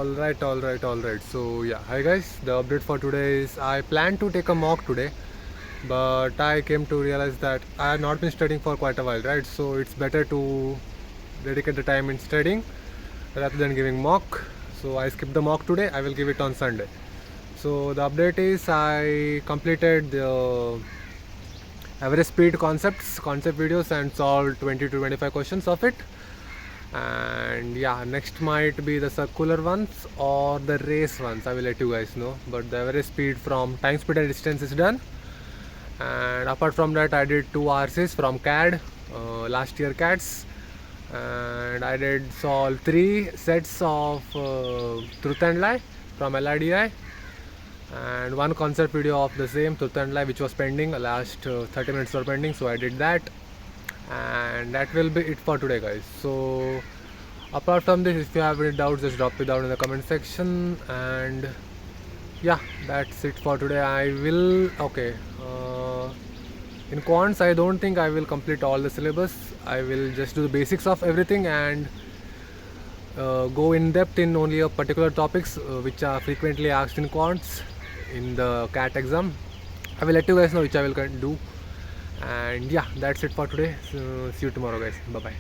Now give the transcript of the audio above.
Alright. So yeah, hi guys. The update for today is I plan to take a mock today, but I came to realize that I have not been studying for quite a while, right? So it's better to dedicate the time in studying rather than giving mock. So I skipped the mock today. I will give it on Sunday. So the update is I completed the average speed concept videos and solved 20 to 25 questions of it. And yeah, next might be the circular ones or the race ones. I will let you guys know, but the average speed from time, speed and distance is done. And apart from that, I did 2 RCs from CAD, last year CATs, and I did solve 3 sets of truth and lie from LRDI, and one concept video of the same truth and lie which was pending. Last 30 minutes were pending, so I did that. And that will be it for today, guys. So apart from this, if you have any doubts, just drop it down in the comment section. And yeah, that's it for today. I will in quants I don't think I will complete all the syllabus. I will just do the basics of everything and go in depth in only a particular topics which are frequently asked in quants in the CAT exam. I will let you guys know which I will do. And yeah, that's it for today. So see you tomorrow, guys. Bye bye.